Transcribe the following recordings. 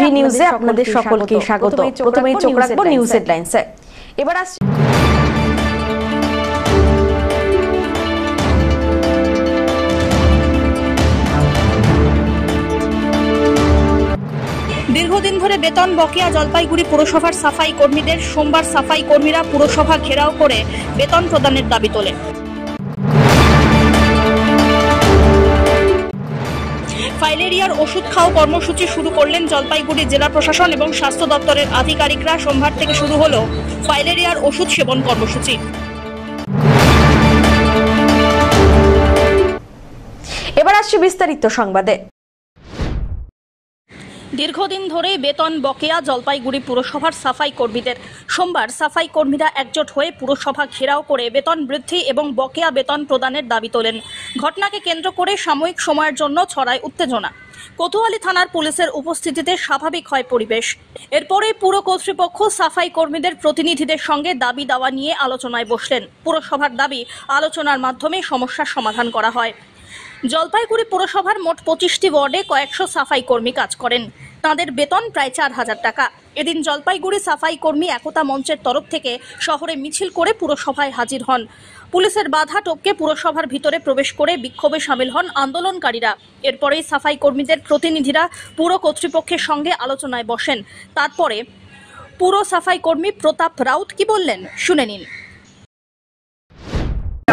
TV নিউজে আপনাদের সকলকে স্বাগত। প্রথমেই চোখ রাখবো নিউজ হেডলাইন্সে। এবার আসছে দীর্ঘদিন ধরে বেতন বকেয়া জলপাইগুড়ি পুরসভার সাফাই কর্মীদের সোমবার সাফাই কর্মীরা পুরসভা ঘেরাও করে বেতন প্রদানের দাবি তোলেন। ফাইলেরিয়ার ওষুধ খাও কর্মসূচি শুরু করলেন জলপাইগুড়ি জেলা প্রশাসন এবং স্বাস্থ্য দপ্তরের আধিকারিকরা। সোমবার থেকে শুরু হলো ফাইলেরিয়ার ওষুধ সেবন কর্মসূচি। এবার আসছে বিস্তারিত সংবাদে। দীর্ঘদিন ধরে বেতন বকেয়া জলপাইগুড়ি পুরসভার সাফাই কর্মীদের সোমবার সাফাই কর্মীরা একজোট হয়ে পুরসভা ঘেরাও করে বেতন বৃদ্ধি এবং বকেয়া বেতন প্রদানের দাবি তোলেন। ঘটনাকে কেন্দ্র করে সাময়িক সময়ের জন্য ছড়ায় উত্তেজনা। কোতোয়ালি থানার পুলিশের উপস্থিতিতে স্বাভাবিক হয় পরিবেশ। এরপরে পুর কর্তৃপক্ষ সাফাই কর্মীদের প্রতিনিধিদের সঙ্গে দাবি দাওয়া নিয়ে আলোচনায় বসলেন। পুরসভার দাবি আলোচনার মাধ্যমে সমস্যার সমাধান করা হয়। জলপাইগুড়ি পুরসভার মোট 25টি ওয়ার্ডে কয়েকশো সাফাই কর্মী কাজ করেন। তাঁদের বেতন প্রায় 4000 টাকা। এদিন জলপাইগুড়ি সাফাই কর্মী একতা মঞ্চের তরফ থেকে শহরে মিছিল করে পুরসভায় হাজির হন। পুলিশের বাধা টপকে পুরসভার ভিতরে প্রবেশ করে বিক্ষোভে সামিল হন আন্দোলনকারীরা। এরপরেই সাফাই কর্মীদের প্রতিনিধিরা পুর কর্তৃপক্ষের সঙ্গে আলোচনায় বসেন। তারপরে পুর সাফাই কর্মী প্রতাপ রাউত কি বললেন শুনে নিন।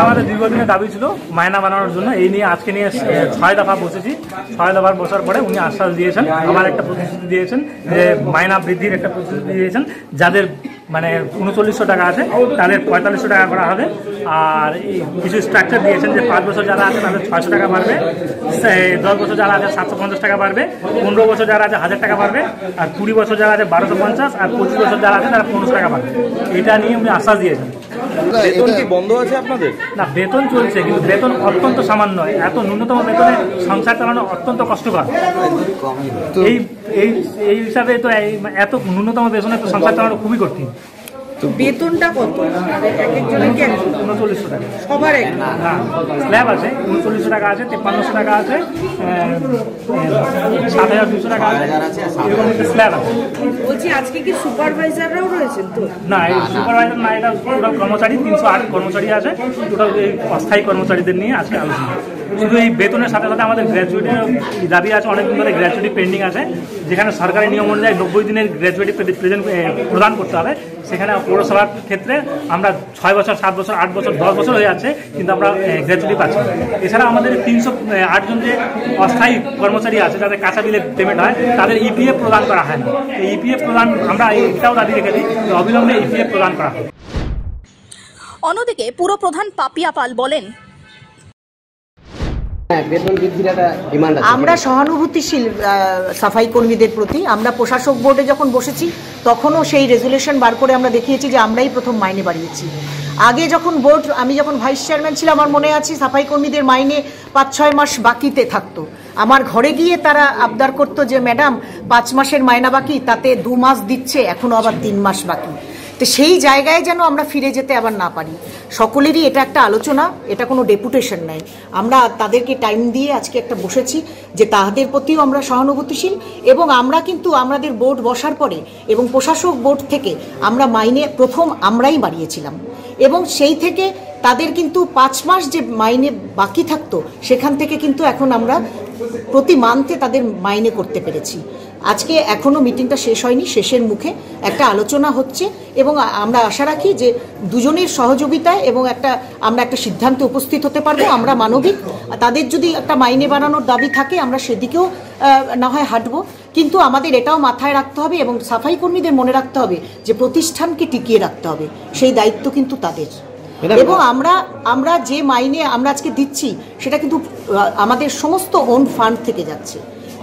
আমাদের দীর্ঘদিনের দাবি ছিল মায়না বানানোর জন্য। এই নিয়ে আজকে নিয়ে 6 দফা বসেছি। 6 দফার বসার পরে উনি আশ্বাস দিয়েছেন, আমার একটা প্রতিশ্রুতি দিয়েছেন যে মায়না বৃদ্ধির একটা প্রতিশ্রুতি দিয়েছেন। যাদের মানে 3900 টাকা আছে তাদের 4500 টাকা করা হবে। আর কিছু স্ট্রাকচার দিয়েছেন যে 5 বছর যারা আছে তাদের 600 টাকা বাড়বে, 10 বছর যারা আছে 750 টাকা বাড়বে, 15 বছর যারা আছে 1000 টাকা বাড়বে, আর 20 বছর যারা আছে 1250, আর 25 বছর যারা আছে তারা 1500 টাকা বাড়বে। এটা নিয়ে উনি আশ্বাস দিয়েছেন। বেতন কি বন্ধ আছে আপনাদের? না, বেতন চলছে, কিন্তু বেতন অত্যন্ত সামান্য। এত ন্যূনতম বেতনে সংসার চালানো অত্যন্ত কষ্টকর। এই হিসাবে তো এত ন্যূনতম বেতনে তো সংসার চালানো খুবই কঠিন। বেতনটা কত? এক একজনের কি 3900 টাকা সবার? না, স্ল্যাব আছে 3900 টাকা আছে, 5300 টাকা আছে, 7200 টাকা আছে, এরকম স্ল্যাব আছে। বলছি আজকে কি সুপারভাইজাররাও রয়েছেন? তো না, এই সুপারভাইজার না, এটা টোটাল কর্মচারী 308 কর্মচারী আছে। টোটাল এই অস্থায়ী কর্মচারীদের নিয়ে আজকে আলোচনা। শুধু এই বেতনের সাথে সাথে আমাদের গ্র্যাজুয়েটের দাবি আছে, অনেকদিন ধরে গ্র্যাজুয়েটি পেন্ডিং আছে। যেখানে সরকারি নিয়ম অনুযায়ী 90 দিনের গ্র্যাজুয়েটি প্রদান করতে হবে, সেখানে পৌরসভার ক্ষেত্রে আমরা 6 বছর, 7 বছর, 8 বছর, 10 বছর হয়ে যাচ্ছে, কিন্তু আমরা গ্র্যাজুয়েটি পাচ্ছি। এছাড়া আমাদের 308 জন যে অস্থায়ী কর্মচারী আছে যাদের কাঁচা বিলে পেমেন্ট হয়, তাদের ইপিএফ প্রদান করা হয় না। এই ইপিএফ প্রদান আমরা এটাও দাবি রেখেছি যে অবিলম্বে ইপিএফ প্রদান করা হয়। অন্যদিকে পুরপ্রধান পাপিয়া পাল বলেন, আমরা সহানুভূতিশীল সাফাই কর্মীদের প্রতি। আমরা প্রশাসক বোর্ডে যখন বসেছি তখনও সেই রেজুলেশন বার করে আমরা দেখিয়েছি যে আমরাই প্রথম মাইনে বাড়িয়েছি। আগে যখন বোর্ড, আমি যখন ভাইস চেয়ারম্যান ছিলাম, আমার মনে আছে সাফাই কর্মীদের মাইনে 5-6 মাস বাকিতে থাকতো। আমার ঘরে গিয়ে তারা আবদার করতো যে ম্যাডাম 5 মাসের মায়না বাকি, তাতে 2 মাস দিচ্ছে, এখনও আবার 3 মাস বাকি। তো সেই জায়গায় যেন আমরা ফিরে যেতে আবার না পারি। সকলেরই এটা একটা আলোচনা, এটা কোনো ডেপুটেশন নয়। আমরা তাদেরকে টাইম দিয়ে আজকে একটা বসেছি যে তাদের প্রতিও আমরা সহানুভূতিশীল, এবং আমরা কিন্তু আমাদের বোর্ড বসার পরে এবং প্রশাসক বোর্ড থেকে আমরা মাইনে প্রথম আমরাই বাড়িয়েছিলাম, এবং সেই থেকে তাদের কিন্তু 5 মাস যে মাইনে বাকি থাকতো সেখান থেকে কিন্তু এখন আমরা প্রতি মান্থে তাদের মাইনে করতে পেরেছি। আজকে এখনও মিটিংটা শেষ হয়নি, শেষের মুখে একটা আলোচনা হচ্ছে, এবং আমরা আশা রাখি যে দুজনের সহযোগিতায় এবং আমরা একটা সিদ্ধান্তে উপস্থিত হতে পারবো। আমরা মানবিক, তাদের যদি একটা মাইনে বাড়ানোর দাবি থাকে আমরা সেদিকেও না হয় হাঁটবো, কিন্তু আমাদের এটাও মাথায় রাখতে হবে এবং সাফাই কর্মীদের মনে রাখতে হবে যে প্রতিষ্ঠানকে টিকিয়ে রাখতে হবে, সেই দায়িত্ব কিন্তু তাদের। এবং আমরা যে মাইনে আমরা আজকে দিচ্ছি সেটা কিন্তু আমাদের সমস্ত ওন ফান্ড থেকে যাচ্ছে।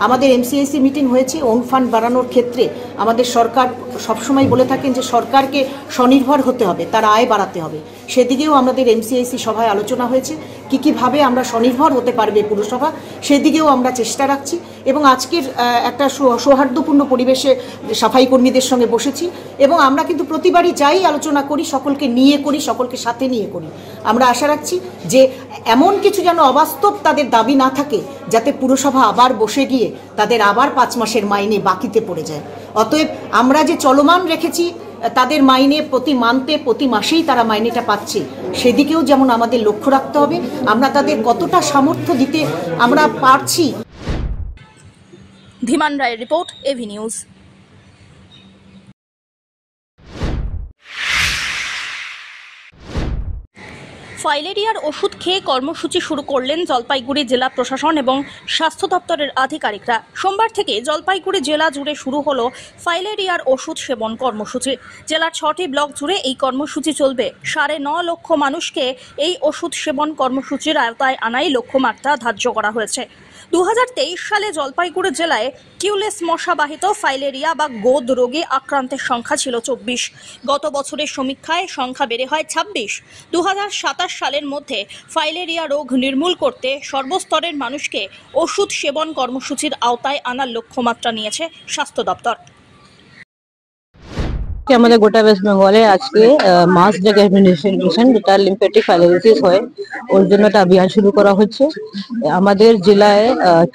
আমাদের এমসিআইসি মিটিং হয়েছে, ওন ফান্ড বাড়ানোর ক্ষেত্রে আমাদের সরকার সবসময় বলে থাকেন যে সরকারকে স্বনির্ভর হতে হবে, তার আয় বাড়াতে হবে। সেদিকেও আমাদের এমসিআইসি সভায় আলোচনা হয়েছে, কীভাবে আমরা স্বনির্ভর হতে পারবে পুরসভা, সেদিকেও আমরা চেষ্টা রাখছি। এবং আজকের একটা সৌহার্দ্যপূর্ণ পরিবেশে সাফাই কর্মীদের সঙ্গে বসেছি এবং আমরা কিন্তু প্রতিবারই যাই আলোচনা করি সকলকে নিয়ে করি, সকলকে সাথে নিয়ে করি। আমরা আশা রাখছি যে এমন কিছু যেন অবাস্তব তাদের দাবি না থাকে যাতে পুরসভা আবার বসে গিয়ে তাদের আবার 5 মাসের মাইনে বাকিতে পড়ে যায়। অতএব আমরা যে চলমান রেখেছি তাদের মাইনে প্রতি মাসেই তারা মাইনেটা পাচ্ছে, সেদিকেও যেমন আমাদের লক্ষ্য রাখতে হবে, আমরা তাদের কতটা সামর্থ্য দিতে আমরা পারছি। ধীমান রায়ের রিপোর্ট, এভি নিউজ। ফাইলেরিয়ার ওষুধ খেয়ে কর্মসূচি শুরু করলেন জলপাইগুড়ি জেলা প্রশাসন এবং স্বাস্থ্য দপ্তরের আধিকারিকরা। সোমবার থেকে জলপাইগুড়ি জেলা জুড়ে শুরু হলো ফাইলেরিয়ার ওষুধ সেবন কর্মসূচি। জেলার 6টি ব্লক জুড়ে এই কর্মসূচি চলবে। 9.5 লক্ষ মানুষকে এই ওষুধ সেবন কর্মসূচির আওতায় আনাই লক্ষ্যমাত্রা ধার্য করা হয়েছে। 2023 সালে জলপাইগুড়ি জেলায় কিউলেস মশাবাহিত ফাইলেরিয়া বা গোদ রোগে আক্রান্তের সংখ্যা ছিল 24। গত বছরের সমীক্ষায় সংখ্যা বেড়ে হয় 26। 2027 সালের মধ্যে ফাইলেরিয়া রোগ নির্মূল করতে সর্বস্তরের মানুষকে ওষুধ সেবন কর্মসূচির আওতায় আনার লক্ষ্যমাত্রা নিয়েছে স্বাস্থ্য দপ্তর। আমাদের গোটা ওয়েস্ট বেঙ্গলে আজকে মাস ড্রাগ অ্যাডমিনিস্ট্রেশন যেটা লিম্ফ্যাটিক ফাইলেরিয়াসিস হয় ওর জন্য একটা অভিযান শুরু করা হচ্ছে। আমাদের জেলায়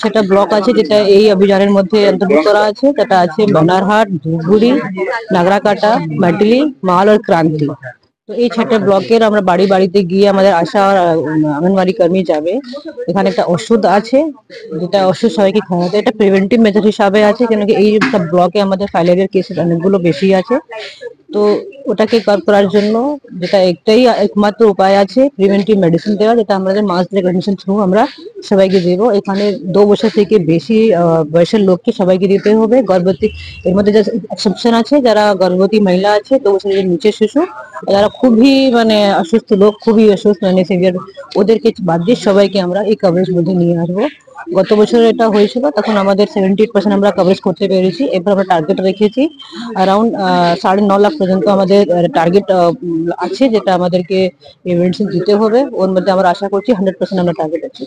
6টা ব্লক আছে যেটা এই অভিযানের মধ্যে অন্তর্ভুক্ত করা আছে। যেটা আছে বানারহাট, ধূপগুড়ি, নাগরাকাটা, মাটলি, মাল আর ক্রান্তি। তো এই 6টে ব্লকের আমরা বাড়ি বাড়িতে গিয়ে আমাদের আশা অঙ্গনওয়াড়ি কর্মী যাবে। এখানে একটা ওষুধ আছে যেটা ওষুধ সবাইকে খাওয়াতে, এটা প্রিভেন্টিভ মেথড হিসাবে আছে কেন কি এই সব ব্লকে আমাদের ফাইলেরিয়ার কেসেস অনেকগুলো বেশি আছে। তো ওটাকে কার্ভ করার জন্য যেটা একমাত্র উপায় আছে প্রিভেন্টিভ মেডিসিন দেওয়া, যেটা আমাদের মাস ড্রাগ অ্যাডমিনিস্ট্রেশন থ্রু আমরা সবাইকে দেবো। এখানে 2 বছর থেকে বেশি বয়সের লোককে সবাইকে দিতে হবে। গর্ভবতী এর মধ্যে যে এক্সেপশন আছে, যারা গর্ভবতী মহিলা আছে 2 বছরের নিচে শিশু, যারা খুবই অসুস্থ লোক, খুবই অসুস্থ সিভিয়ার, ওদেরকে বাদ দিয়ে সবাইকে আমরা এই কভারেজ মধ্যে নিয়ে আসবো। গত বছর এটা হয়েছিল, তখন আমাদের 78% আমরা কভারেজ করতে পেরেছি। এবার আমরা টার্গেট রেখেছি অ্যারাউন্ড 9.5 লাখ পর্যন্ত আমাদের টার্গেট আছে, যেটা আমাদেরকে মেডিসিন দিতে হবে। ওর মধ্যে আমরা আশা করছি 100% আমরা টার্গেট আছে।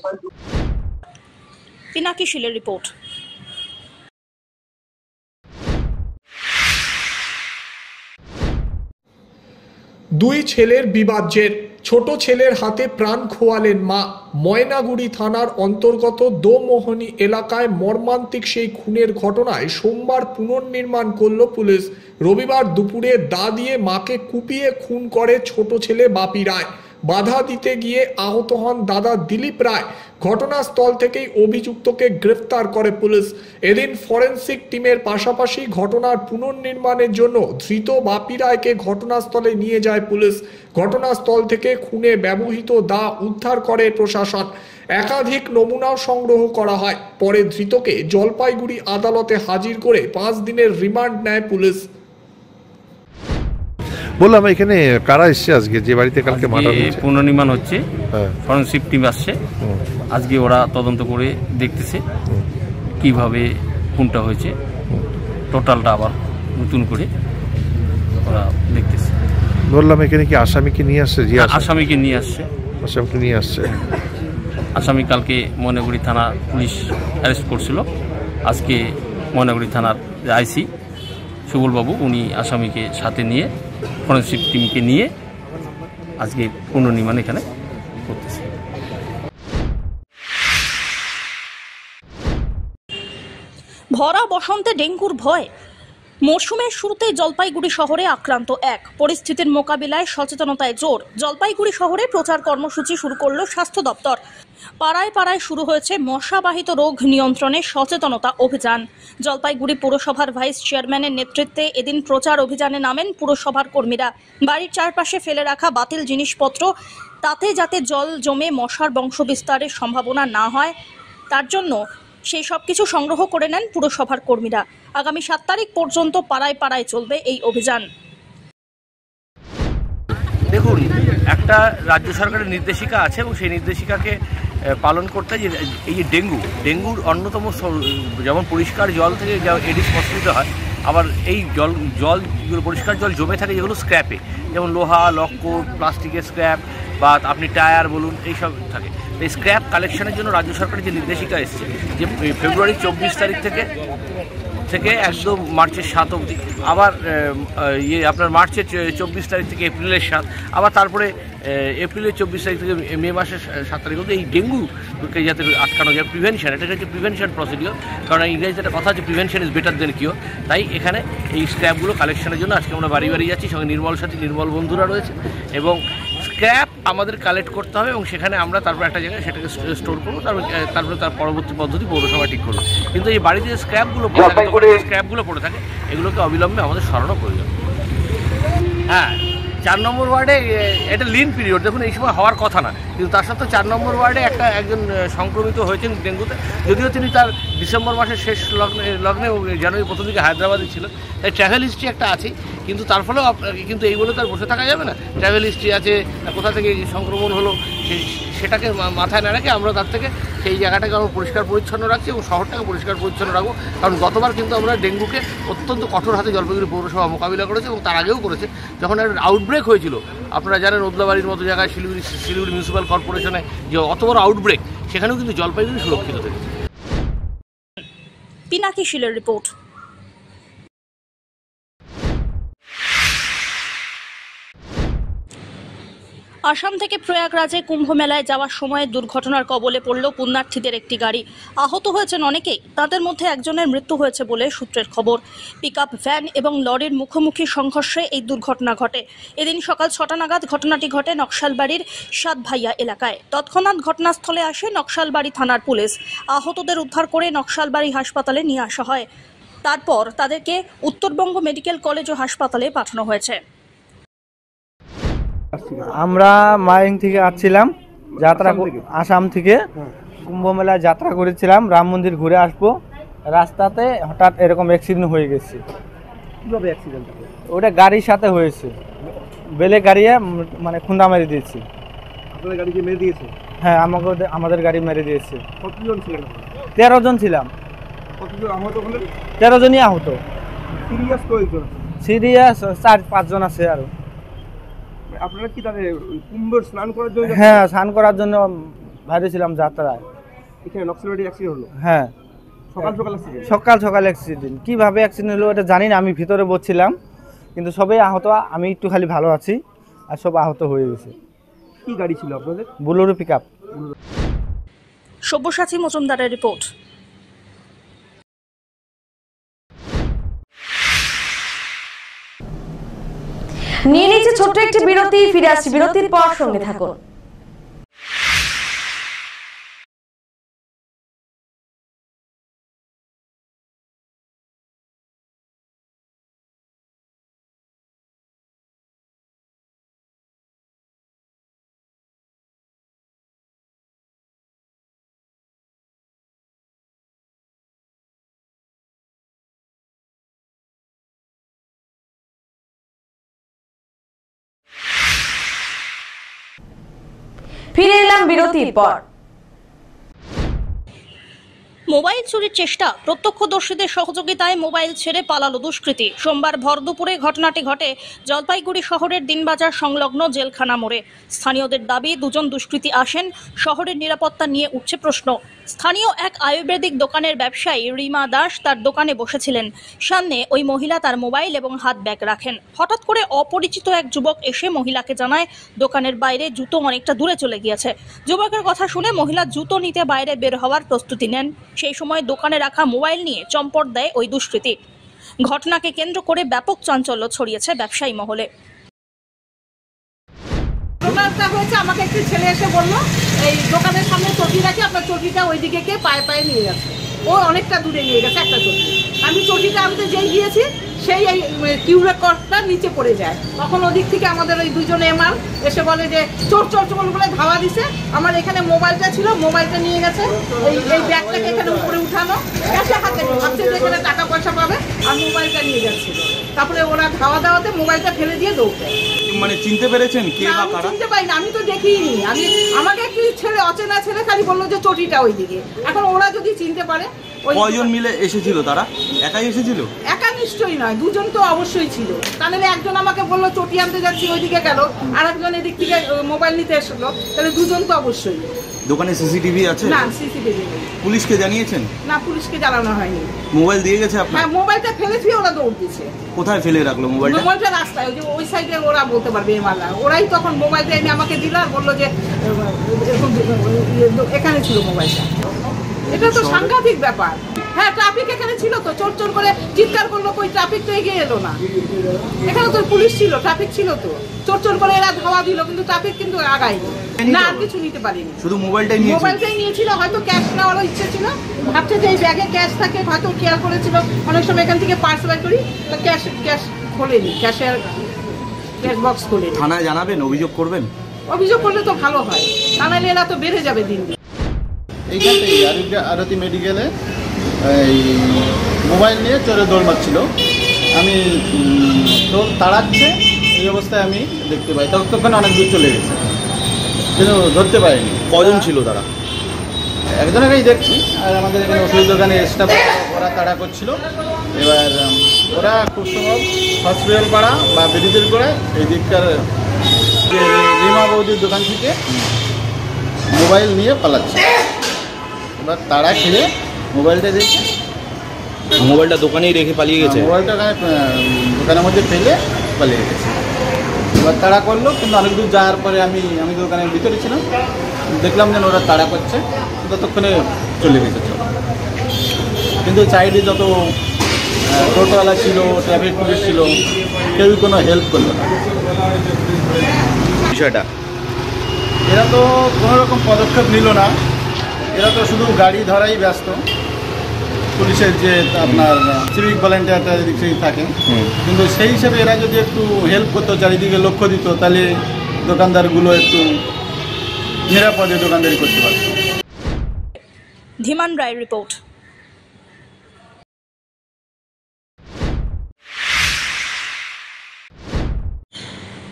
পিনাকি শিলের রিপোর্ট। দুই ছেলের বিবাদ জের, ছোট ছেলের হাতে প্রাণ খোয়ালেন মা। ময়নাগুড়ি থানার অন্তর্গত দোমোহনী এলাকায় মর্মান্তিক সেই খুনের ঘটনায় সোমবার পুনর্নির্মাণ করল পুলিশ। রবিবার দুপুরে দা দিয়ে মাকে কুপিয়ে খুন করে ছোট ছেলে বাপি রায়। বাধা দিতে গিয়ে আহত হন দাদা দিলীপ রায়। ঘটনাস্থল থেকেই অভিযুক্তকে গ্রেফতার করে পুলিশ। এদিন ফরেন্সিক টিমের পাশাপাশি ঘটনার পুনর্নির্মাণের জন্য ধৃত বাপি রায়কে ঘটনাস্থলে নিয়ে যায় পুলিশ। ঘটনাস্থল থেকে খুনে ব্যবহৃত দা উদ্ধার করে প্রশাসন। একাধিক নমুনাও সংগ্রহ করা হয়। পরে ধৃতকে জলপাইগুড়ি আদালতে হাজির করে 5 দিনের রিমান্ড নেয় পুলিশ। বললাম এখানে কারা এসছে আজকে যে বাড়িতে কালকে মার্ডার হয়েছে? পুনর্নির্মাণ হচ্ছে, ফরেনসিক টিম আসছে আজকে, ওরা তদন্ত করে দেখতেছে কিভাবে খুনটা হয়েছে, টোটালটা আবার নতুন করে ওরা দেখতেছে। বললাম এখানে কি আসামিকে নিয়ে আসছে? আসামিকে নিয়ে আসছে। আসামিকে নিয়ে আসছে। আসামি কালকে ময়নাগুড়ি থানা পুলিশ অ্যারেস্ট করছিল। আজকে ময়নাগুড়ি থানার আইসি সুবলবাবু উনি আসামিকে সাথে নিয়ে ফরেনসিক টিমকে নিয়ে আজকে পুনর্নির্মাণ এখানে করতেছে। ভরা বসন্তে ডেঙ্গুর ভয়। মরশুমের শুরুতেই জলপাইগুড়ি শহরে আক্রান্ত এক। পরিস্থিতির মোকাবিলায় সচেতনতায় জোর। জলপাইগুড়ি শহরে প্রচার কর্মসূচি শুরু করল স্বাস্থ্য দপ্তর। পাড়ায় পাড়ায় শুরু হয়েছে মশাবাহিত রোগ নিয়ন্ত্রণে সচেতনতা অভিযান। জলপাইগুড়ি পুরসভার ভাইস চেয়ারম্যানের নেতৃত্বে এদিন প্রচার অভিযানে নামেন পুরসভার কর্মীরা। বাড়ির চারপাশে ফেলে রাখা বাতিল জিনিসপত্র তাতে যাতে জল জমে মশার বংশবিস্তারের সম্ভাবনা না হয় তার জন্য সেই সব কিছু সংগ্রহ করে নেন পুরসভার কর্মীরা। আগামী 7 তারিখ পর্যন্ত পাড়ায় পাড়ায় চলবে এই অভিযান। দেখুন, একটা রাজ্য সরকারের নির্দেশিকা আছে এবং সেই নির্দেশিকাকে পালন করতে এই যে ডেঙ্গুর অন্যতম, যেমন পরিষ্কার জল থেকে এডিস মশকিটো হয়, আবার এই জলগুলো পরিষ্কার জল জমে থাকে যেগুলো স্ক্র্যাপে, যেমন লোহা, লক্কর, প্লাস্টিকের স্ক্র্যাপ বা আপনি টায়ার বলুন, এইসব থাকে। এই স্ক্র্যাপ কালেকশনের জন্য রাজ্য সরকারের যে নির্দেশিকা এসছে যে ফেব্রুয়ারি 24 তারিখ থেকে একদম মার্চের 7 অবধি, আবার আপনার মার্চের 24 তারিখ থেকে এপ্রিলের 7, আবার তারপরে এপ্রিলের 24 তারিখ থেকে মে মাসের 7 তারিখ অবধি এই ডেঙ্গুকে যাতে আটকানো যায়, প্রিভেনশন, এটা হচ্ছে প্রিভেনশন প্রসিডিওর। কারণ ইংরেজিতে একটা কথা আছে, prevention is better then cure. তাই এখানে এই স্ক্র্যাপগুলো কালেকশনের জন্য আজকে আমরা বাড়ি বাড়ি যাচ্ছি, সঙ্গে নির্মল সাথী, নির্মল বন্ধুরা রয়েছে, এবং স্ক্র্যাপ আমাদের কালেক্ট করতে হবে এবং সেখানে আমরা তারপর একটা জায়গায় সেটাকে স্টোর করবো, তারপরে তার পরবর্তী পদ্ধতি পৌরসভা ঠিক করবো। কিন্তু এই বাড়িতে যে স্ক্র্যাপগুলো পড়ে থাকে এগুলোকে অবিলম্বে আমাদের সরানো প্রয়োজন। হ্যাঁ, 4 নম্বর ওয়ার্ডে এটা লিন পিরিয়ড, দেখুন এই সময় হওয়ার কথা না, কিন্তু তার সাথে 4 নম্বর ওয়ার্ডে একজন সংক্রমিত হয়েছেন ডেঙ্গুতে, যদিও তিনি তার ডিসেম্বর মাসের শেষ লগ্নে জানুয়ারি প্রথম দিকে হায়দ্রাবাদে ছিল, তাই ট্র্যাভেল হিস্ট্রি একটা আছে, কিন্তু তার ফলেও কিন্তু এই বলে তার বসে থাকা যাবে না। ট্র্যাভেল হিস্ট্রি আছে, কোথা থেকে সংক্রমণ হলো সেটাকে মাথায় না রেখে আমরা তার থেকে সেই জায়গাটাকে আমরা পরিষ্কার পরিচ্ছন্ন রাখছি এবং শহরটাকে পরিষ্কার পরিচ্ছন্ন রাখবো। কারণ গতবার কিন্তু আমরা ডেঙ্গুকে অত্যন্ত কঠোর হাতে জলপাইগুড়ি পৌরসভা মোকাবিলা করেছে এবং তার আগেও করেছে। যখন একটা আউটব্রেক হয়েছিল, আপনারা জানেন ওদলাবাড়ির মতো জায়গায় শিলিগুড়ি মিউনিসিপ্যাল কর্পোরেশনে যে অত বড় আউটব্রেক, সেখানেও কিন্তু জলপাইগুড়ি সুরক্ষিত থেকে। পিনাকি শিলের রিপোর্ট। আসাম থেকে প্রয়াগরাজে কুম্ভ মেলায় যাওয়ার সময় দুর্ঘটনার কবলে পড়ল পুণ্যার্থীদের একটি গাড়ি। আহত হয়েছেন অনেকেই, তাদের মধ্যে একজনের মৃত্যু হয়েছে বলে সূত্রের খবর। পিকআপ ভ্যান এবং লরির মুখোমুখি সংঘর্ষে এই দুর্ঘটনা ঘটে। এদিন সকাল 6টা নাগাদ ঘটনাটি ঘটে নকশালবাড়ির সাতভাইয়া এলাকায়। তৎক্ষণাৎ ঘটনাস্থলে আসে নকশালবাড়ি থানার পুলিশ। আহতদের উদ্ধার করে নকশালবাড়ি হাসপাতালে নিয়ে আসা হয়। তারপর তাদেরকে উত্তরবঙ্গ মেডিকেল কলেজ ও হাসপাতালে পাঠানো হয়েছে। আমরা মাইং থেকে আসছিলাম, যাত্রা আসাম থেকে কুম্ভ মেলায় যাত্রা করেছিলাম, রাম মন্দির ঘুরে আসবো। রাস্তাতে হঠাৎ এরকম অ্যাক্সিডেন্ট হয়ে গেছে। কিভাবে অ্যাক্সিডেন্ট? ওটা গাড়ির সাথে হয়েছে, বেলে গাড়িয়ে মানে খুন্দা মেরে দিয়েছে। আপনাদের গাড়িকে মেরে দিয়েছে? হ্যাঁ, আমাদের গাড়ি মেরে দিয়েছে। কতজন ছিলেন? 13 জন ছিলাম। কতজন আহত হলেন? 13 জনই আহত। সিরিয়াস কয়েকজন? সিরিয়াস 4-5 জন আছে আরো। আপনারা কি তাহলে কুম্ভের স্নান করার জন্য? হ্যাঁ, স্নান করার জন্য বাইরে ছিলাম যাত্রায়। এখানে নকশালবাড়ি অ্যাক্সিডেন্ট হলো? হ্যাঁ, সকাল সকাল অ্যাক্সিডেন্ট। কিভাবে অ্যাক্সিডেন্ট হলো এটা জানি না, আমি ভিতরে বসছিলাম, কিন্তু সবাই আহত। আমি একটু খালি ভালো আছি, আর সব আহত হয়ে গেছে। কি গাড়ি ছিল আপনাদের? Bolero pickup. সব্যসাচী মজুমদারের রিপোর্ট। নিয়ে নিচ্ছে ছোট্ট একটি বিরতি, ফিরে আসছি বিরতির পর, সঙ্গে থাকুন। ফিরে এলাম বিরতির পর। মোবাইল চুরির চেষ্টা, প্রত্যক্ষদর্শীদের সহযোগিতায় মোবাইল ছেড়ে পালালো দুষ্কৃতী। সোমবার ভর দুপুরে ঘটনাটি ঘটে জলপাইগুড়ি শহরের দিনবাজার সংলগ্ন জেলখানা মোড়ে। স্থানীয়দের দাবি, 2 জন দুষ্কৃতী আসেন। শহরের নিরাপত্তা নিয়ে উঠছে প্রশ্ন। স্থানীয় এক আয়ুর্বেদিক দোকানের ব্যবসায়ী রিমা দাস তার দোকানে বসেছিলেন। সামনে ওই মহিলা তার মোবাইল এবং হাত ব্যাগ রাখেন। হঠাৎ করে অপরিচিত এক যুবক এসে মহিলাকে জানায় দোকানের বাইরে জুতো অনেকটা দূরে চলে গিয়েছে। যুবকের কথা শুনে মহিলা জুতো নিতে বাইরে বের হওয়ার প্রস্তুতি নেন। সেই সময় দোকানে রাখা মোবাইল নিয়ে চম্পট দেয় ওই দুষ্কৃতী। ঘটনাকে কেন্দ্র করে ব্যাপক চাঞ্চল্য ছড়িয়েছে ব্যবসায়ী মহলে। হয়েছে, আমাকে একটি ছেলে এসে বললো এই দোকানের সামনে চটি রাখি, আপনার চটিটা ওইদিকে কে পায়ে পায়ে নিয়ে গেছে। ও অনেকটা দূরে নিয়ে গেছে একটা চটি। আমি চটিটা আনতে যেই গিয়েছি, সেই এই কিউআর কোডটা নিচে পড়ে যায়। তখন ওদিক থেকে আমাদের ওই 2 জন এমআর এসে বলে যে চোর চোর চোর বলে ধাওয়া দিছে। আমার এখানে মোবাইলটা ছিল, মোবাইলটা নিয়ে গেছে। এই ব্যাগটাকে এখানে উপরে উঠানো, ক্যাশে হাতে ভাবছে যে এখানে টাকা পয়সা পাবে, আর মোবাইলটা নিয়ে যাচ্ছিল। তারপরে ওরা ধাওয়া দেওয়াতে মোবাইলটা ফেলে দিয়ে দৌড়ে। মানে চিনতে পেরেছেন কে বা কারা? চিনতে পারি না, আমি তো দেখিনি। আমাকে একটি ছেলে, অচেনা ছেলে খালি বললো যে চটিটা ওইদিকে। এখন ওরা যদি চিনতে পারে। কয়জন মিলে এসেছিল? তারা একাই এসেছিল? একা নিশ্চয়ই নয়, দুজন তো অবশ্যই ছিল। তাহলে একজন আমাকে বললো চটি আনতে যাচ্ছি ওইদিকে গেল, আর একজন এদিক থেকে মোবাইল নিতে এসলো, তাহলে দুজন তো অবশ্যই। দোকানে সিসিটিভি আছে? না, সিসিটিভি নেই। পুলিশকে জানিয়েছেন? না, পুলিশকে জানানো হয়নি। মোবাইল দিয়ে গেছে আপনার? হ্যাঁ, মোবাইলটা ফেলে দিয়ে ওরা দৌড় দিচ্ছে। কোথায় ফেলে রাখলো মোবাইলটা? মোবাইলটা রাস্তায়, ওই যে ওই সাইডে ওরা বলতে পারবে এমালা। ওরাই তখন মোবাইলটা এনে আমাকে দিল আর বললো যে এরকম এখানে ছিল মোবাইলটা। এটা তো সাংঘাতিক ব্যাপার। হ্যাঁ, ট্রাফিক এখানে ছিল তো, চোর চোর করে চিৎকার করলো, কই ট্রাফিক তো এগিয়ে এলো না। এখানে তো পুলিশ ছিল, ট্রাফিক ছিল তো, চোর চোর করে এরা ধাওয়া দিল, কিন্তু ট্রাফিক কিন্তু আগায়নি না, আর কিছু নিতে পারিনি। শুধু মোবাইলটাই নিয়েছিল। হয়তো ক্যাশ নেওয়ারও ইচ্ছে ছিল, ভাবছে যে এই ব্যাগে ক্যাশ থাকে, হয়তো কেয়ার করেছিল। অনেক সময় এখান থেকে পার্স বাই করি, তো ক্যাশ খোলেনি, ক্যাশ বক্স খোলেনি। থানায় জানাবেন, অভিযোগ করবেন? অভিযোগ করলে তো ভালো হয়, তা নাহলে এরা তো বেড়ে যাবে দিন দিন। এইখানটাই আরতি মেডিকেলে এই মোবাইল নিয়ে চোরে দৌড় মারছিল। আমি চোর তাড়াচ্ছে এই অবস্থায় আমি দেখতে পাই, ততক্ষণ অনেক দূর চলে গেছে, কিন্তু ধরতে পারিনি। কজন ছিল তারা? একজনকেই দেখছি, আর আমাদের এখানে ওষুধ দোকানে স্টাফ ওরা তাড়া করছিল। এবার ওরা খুব সম্ভব হসপিটাল পাড়া বা ব্রিজের করে এই দিককার যে রিমা বৌদির দোকান থেকে মোবাইল নিয়ে পালাচ্ছে। এবার তারা খেলে মোবাইলটা দেখে, মোবাইলটা দোকানেই রেখে পালিয়ে গেছে? মোবাইলটা দোকানের মধ্যে ফেলে পালিয়ে গেছে। এবার তাড়া করলো, কিন্তু অনেক দূর যাওয়ার পরে আমি দোকানের ভিতরে ছিলাম, দেখলাম যেন ওরা তাড়া করছে, ততক্ষণে চলে গেছে। কিন্তু সাইডে যত টোটোওয়ালা ছিল, ট্রাফিক পুলিশ ছিল, কেউই কোনো হেল্প করলো না। বিষয়টা এরা তো কোনো রকম পদক্ষেপ নিল না, এরা তো শুধু গাড়ি ধরাই ব্যস্ত। পুলিশের যে আপনার সিভিক ভলেন্টিয়ারটা এদিক থেকে থাকেন, কিন্তু সেই হিসেবে এরা যদি একটু হেল্প করতো, চারিদিকে লক্ষ্য দিত, তাহলে দোকানদারগুলো একটু নিরাপদে দোকানদারি করতে পারত। ধীমান রায় রিপোর্ট।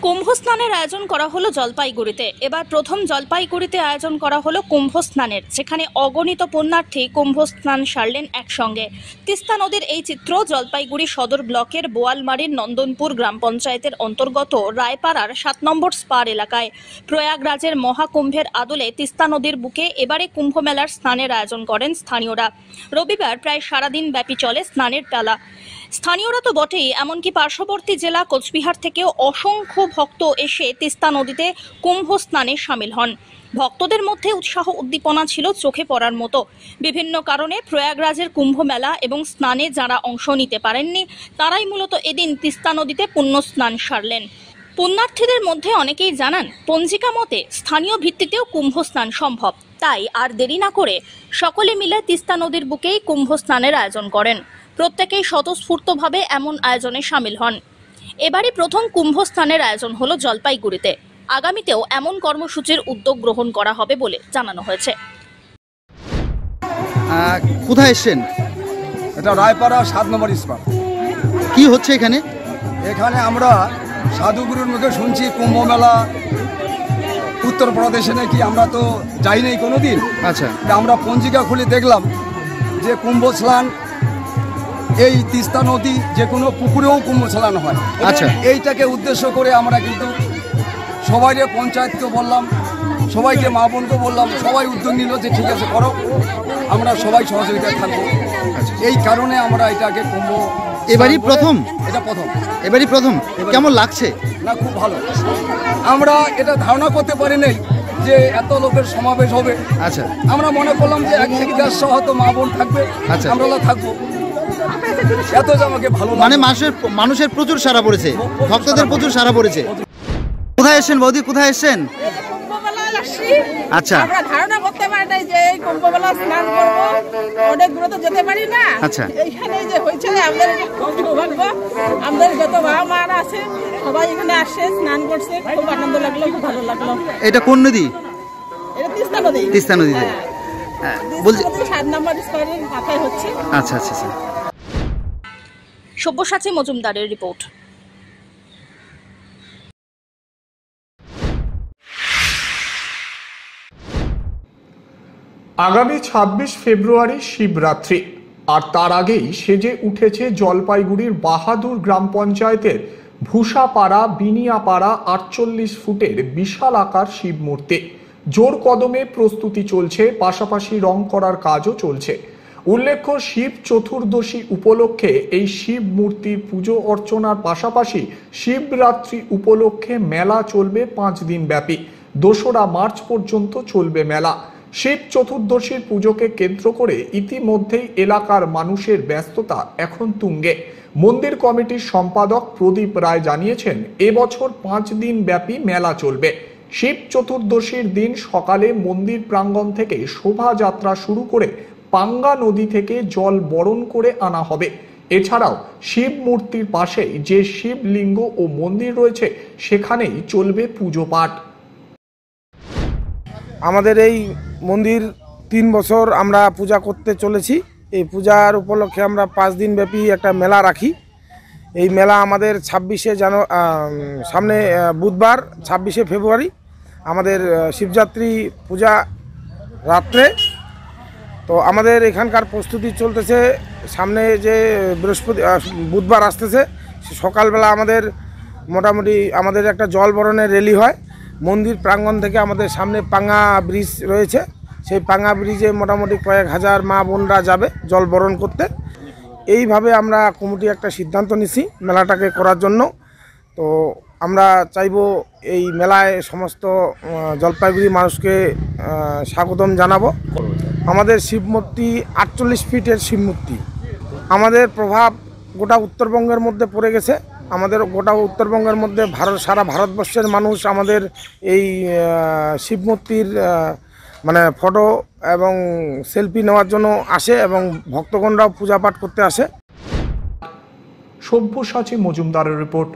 কুম্ভ স্নানের আয়োজন করা হলো জলপাইগুড়িতে। এবার প্রথম জলপাইগুড়িতে আয়োজন করা হলো কুম্ভ স্নানের, যেখানে অগণিত পুণ্যার্থী কুম্ভ স্নান সারলেন একসঙ্গে। তিস্তা নদীর এই চিত্র জলপাইগুড়ি সদর ব্লকের বোয়ালমারির নন্দনপুর গ্রাম পঞ্চায়েতের অন্তর্গত রায়পাড়ার 7 নম্বর স্পার এলাকায়। প্রয়াগরাজের মহাকুম্ভের আদলে তিস্তা নদীর বুকে এবারে কুম্ভ মেলার স্নানের আয়োজন করেন স্থানীয়রা। রবিবার প্রায় সারাদিন ব্যাপী চলে স্নানের পালা। স্থানীয়রা তো বটেই, এমনকি পার্শ্ববর্তী জেলা কোচবিহার থেকেও অসংখ্য ভক্ত এসে তিস্তা নদীতে কুম্ভ স্নানে সামিল হন। ভক্তদের মধ্যে উৎসাহ উদ্দীপনা ছিল চোখে পড়ার মতো। বিভিন্ন কারণে প্রয়াগরাজের কুম্ভ মেলা এবং স্নানে যারা অংশ নিতে পারেননি, তারাই মূলত এদিন তিস্তা নদীতে পুণ্য স্নান সারলেন। পুণ্যার্থীদের মধ্যে অনেকেই জানান, পঞ্জিকা মতে স্থানীয় ভিত্তিতেও কুম্ভ স্নান সম্ভব। তাই আর দেরি না করে সকলে মিলে তিস্তা নদীর বুকেই কুম্ভ স্নানের আয়োজন করেন। প্রত্যেকেই স্বতঃস্ফূর্তভাবে এমন আয়োজনে সামিল হন। এবারই প্রথম কুম্ভ স্নানের আয়োজন হলো জলপাইগুড়িতে। আগামীতেও এমন কর্মসূচির উদ্যোগ গ্রহণ করা হবে বলে জানানো হয়েছে। কোথায় এসছেন? এটা রায়পাড়া 7 নম্বর স্পার। কি হচ্ছে এখানে? এখানে আমরা সাধুগুরুর মুখে শুনছি কুম্ভ মেলা উত্তরপ্রদেশে নাকি, আমরা তো যাই নাই কোনোদিন। আচ্ছা, আমরা পঞ্জিকা খুলে দেখলাম যে কুম্ভ স্নান এই তিস্তা নদী যে কোনো পুকুরেও কুম্ভ স্নান হয়। আচ্ছা, এইটাকে উদ্দেশ্য করে আমরা কিন্তু সবাইকে, পঞ্চায়েতকে বললাম, সবাইকে, মা বোনকে বললাম, সবাই উদ্যোগ নিল যে ঠিক আছে করো, আমরা সবাই সহযোগিতায় থাকবো। এই কারণে আমরা এটাকে কুম্ভ এবারই প্রথম, এটা প্রথম, এবারই প্রথম। কেমন লাগছে? না, খুব ভালো। আমরা এটা ধারণা করতে পারি নাই যে এত লোকের সমাবেশ হবে। আচ্ছা, আমরা মনে করলাম যে 1 থেকে 150 হয়তো মা বোন থাকবে। আচ্ছা, আমরা থাকবো, এত যে আমাকে ভালো মানে মানুষের প্রচুর সাড়া পড়েছে, ভক্তদের প্রচুর সাড়া পড়েছে। কোথায় এসেছেন বৌদি, কোথায় এসেছেন? আচ্ছা, আমরা ধারণা করতে পারি না যে এই কুম্ভ মেলা স্নান করব, অনেক দূরে তো যেতে পারি না। আচ্ছা, এইখানে যে হয়েছে আমাদের সৌভাগ্য, আমাদের যত বাবা মা আছে সবাই এখানে আসে, স্নান করছে, খুব আনন্দ লাগলো, খুব ভালো লাগলো। এটা কোন নদী? এটা তিস্তা নদী। তিস্তা নদীতে বলছি 7 নম্বর স্কয়ারের মাথায় হচ্ছে। আচ্ছা আচ্ছা আচ্ছা। সব্যসাচী মজুমদারের রিপোর্ট। আগামী 26 ফেব্রুয়ারি শিবরাত্রি। আর তার আগেই সেজে উঠেছে জলপাইগুড়ির বাহাদুর গ্রাম পঞ্চায়েতের ভূষাপাড়া বিনিয়াপাড়া 48 ফুটের বিশাল আকার শিব মূর্তি। জোর কদমে প্রস্তুতি চলছে, পাশাপাশি রং করার কাজও চলছে। উল্লেখ্য, শিব চতুর্দশী উপলক্ষে এই শিব মূর্তির পুজো অর্চনার পাশাপাশি শিবরাত্রি উপলক্ষে মেলা চলবে 5 দিন ব্যাপী। 2রা মার্চ পর্যন্ত চলবে মেলা। শিব চতুর্দশীর পুজোকে কেন্দ্র করে ইতিমধ্যেই এলাকার মানুষের ব্যস্ততা এখন তুঙ্গে। মন্দির কমিটির সম্পাদক প্রদীপ রায় জানিয়েছেন, এবছর 5 দিন ব্যাপী মেলা চলবে। শিব চতুর্দশীর দিন সকালে মন্দির প্রাঙ্গণ থেকে শোভাযাত্রা শুরু করে পাঙ্গা নদী থেকে জল বরণ করে আনা হবে। এছাড়াও শিব মূর্তির পাশে যে শিবলিঙ্গ ও মন্দির রয়েছে সেখানেই চলবে পুজো পাঠ। আমাদের এই মন্দির 3 বছর আমরা পূজা করতে চলেছি। এই পূজার উপলক্ষে আমরা 5 দিন ব্যাপী একটা মেলা রাখি। এই মেলা আমাদের 26শে সামনে বুধবার 26শে ফেব্রুয়ারি আমাদের শিবযাত্রী পূজা রাত্রে। তো আমাদের এখানকার প্রস্তুতি চলতেছে। সামনে যে বুধবার আসতেছে সকালবেলা আমাদের মোটামুটি আমাদের একটা জল বরণের র্যালি হয়। মন্দির প্রাঙ্গণ থেকে আমাদের সামনে পাঙ্গা ব্রিজ রয়েছে, সেই পাঙ্গা ব্রিজে মোটামুটি কয়েক হাজার মা বোনরা যাবে জল বরণ করতে। এইভাবে আমরা কমিটি একটা সিদ্ধান্ত নিছি মেলাটাকে করার জন্য। তো আমরা চাইব এই মেলায় সমস্ত জলপাইগুড়ি মানুষকে স্বাগতম জানাবো। আমাদের শিবমূর্তি 48 ফিটের শিবমূর্তি। আমাদের প্রভাব গোটা উত্তরবঙ্গের মধ্যে পড়ে গেছে। আমাদের গোটা উত্তরবঙ্গের মধ্যে সারা ভারতবর্ষের মানুষ আমাদের এই শিবমূর্তির মানে ফটো এবং সেলফি নেওয়ার জন্য আসে এবং ভক্তগণরাও পূজা পাঠ করতে আসে। সব্যসাচী মজুমদারের রিপোর্ট।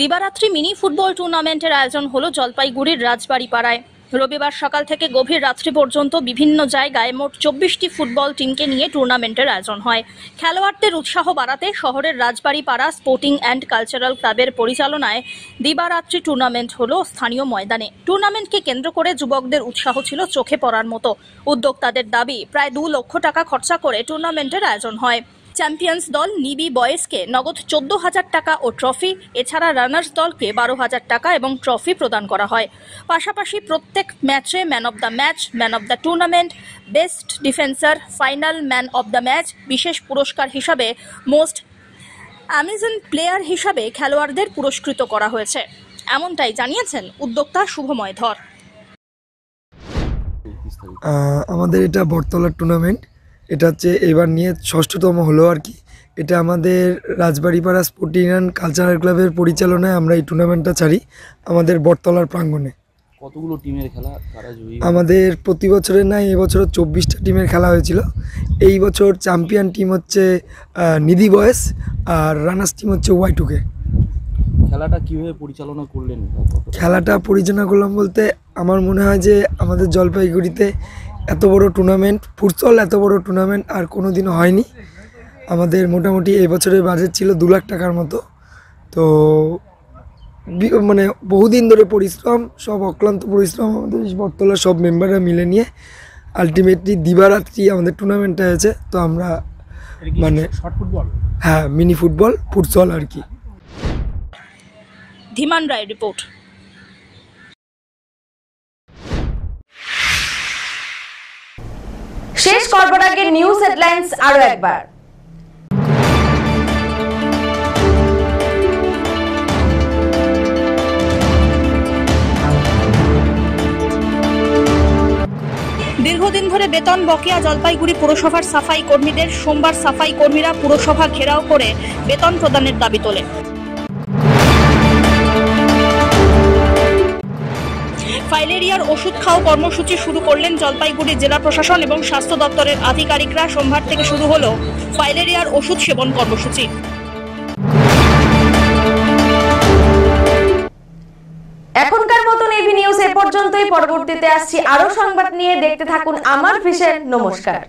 দিবারাত্রি মিনি ফুটবল টুর্নামেন্টের আয়োজন হলো জলপাইগুড়ির রাজবাড়ি পাড়ায়। রবিবার সকাল থেকে গভীর রাত্রি পর্যন্ত বিভিন্ন জায়গায় মোট 24টি ফুটবল টিমকে নিয়ে টুর্নামেন্টের আয়োজন হয়। খেলোয়াড়দের উৎসাহ বাড়াতে শহরের রাজবাড়ি পাড়া স্পোর্টিং অ্যান্ড কালচারাল ক্লাবের পরিচালনায় দিবারাত্রি টুর্নামেন্ট হলো স্থানীয় ময়দানে। টুর্নামেন্টকে কেন্দ্র করে যুবকদের উৎসাহ ছিল চোখে পড়ার মতো। উদ্যোক্তাদের দাবি, প্রায় 2 লক্ষ টাকা খরচা করে টুর্নামেন্টের আয়োজন হয়। চ্যাম্পিয়ন্স দল নিবি বয়েজকে নগদ 14,000 টাকা ও ট্রফি, এছাড়া রানার্স দলকে 12,000 টাকা এবং ট্রফি প্রদান করা হয়। পাশাপাশি প্রত্যেক ম্যাচে man of the match, man of the tournament, best defender, final man of the match, বিশেষ পুরস্কার হিসাবে মোস্ট অ্যামেজিং প্লেয়ার হিসাবে খেলোয়াড়দের পুরস্কৃত করা হয়েছে। এমনটাই জানিয়েছেন উদ্যোক্তা শুভময় ধর। আমাদের এটা বটতলার টুর্নামেন্ট, এটা হচ্ছে এবার নিয়ে 6ষ্ঠতম হলো আর কি। এটা আমাদের রাজবাড়িপাড়া স্পোর্টিং অ্যান্ড কালচারাল ক্লাবের পরিচালনায় আমরা এই টুর্নামেন্টটা ছাড়ি আমাদের বটতলার প্রাঙ্গণে। কতগুলো টিমের খেলা, কারা জয়ী? আমাদের প্রতি বছরের নাই এবছরও 24টা টিমের খেলা হয়েছিল। এই বছর চ্যাম্পিয়ন টিম হচ্ছে নিধি বয়েস আর রানার্স টিম হচ্ছে Y2K। খেলাটা কিভাবে পরিচালনা করলেন? খেলাটা পরিচালনা করলাম বলতে আমার মনে হয় যে আমাদের জলপাইগুড়িতে এত বড় টুর্নামেন্ট, ফুটবল এত বড় টুর্নামেন্ট আর কোনো দিনও হয়নি। আমাদের মোটামুটি এই বছরের বাজেট ছিল 2 লাখ টাকার মতো। তো মানে বহুদিন ধরে পরিশ্রম, সব অক্লান্ত পরিশ্রম আমাদের বটতলার সব মেম্বাররা মিলে নিয়ে আলটিমেটলি দিবারাত্রি আমাদের টুর্নামেন্টটা হয়েছে। তো আমরা মানে হ্যাঁ মিনি ফুটবল ফুটবল আর কি। ধীমান রায় রিপোর্ট। শেষ করবার আগে নিউজ হেডলাইন্স আরো একবার। দীর্ঘদিন ধরে বেতন বকেয়া জলপাইগুড়ি পুরসভার সাফাই কর্মীদের সোমবার সাফাই কর্মীরা পুরসভা ঘেরাও করে বেতন প্রদানের দাবি তোলেন। ফাইলেরিয়ার ওষুধ খাও কর্মসূচি শুরু করলেন জলপাইগুড়ি জেলা প্রশাসন এবং স্বাস্থ্য দপ্তরের আধিকারিকরা। সোমবার থেকে শুরু হলো ফাইলেরিয়ার ওষুধ সেবন কর্মসূচি। এখনকার মতন এভি নিউজ এ পর্যন্তই। পরবর্তীতে আসছি আরো সংবাদ নিয়ে। দেখতে থাকুন আমার ভিশন। নমস্কার।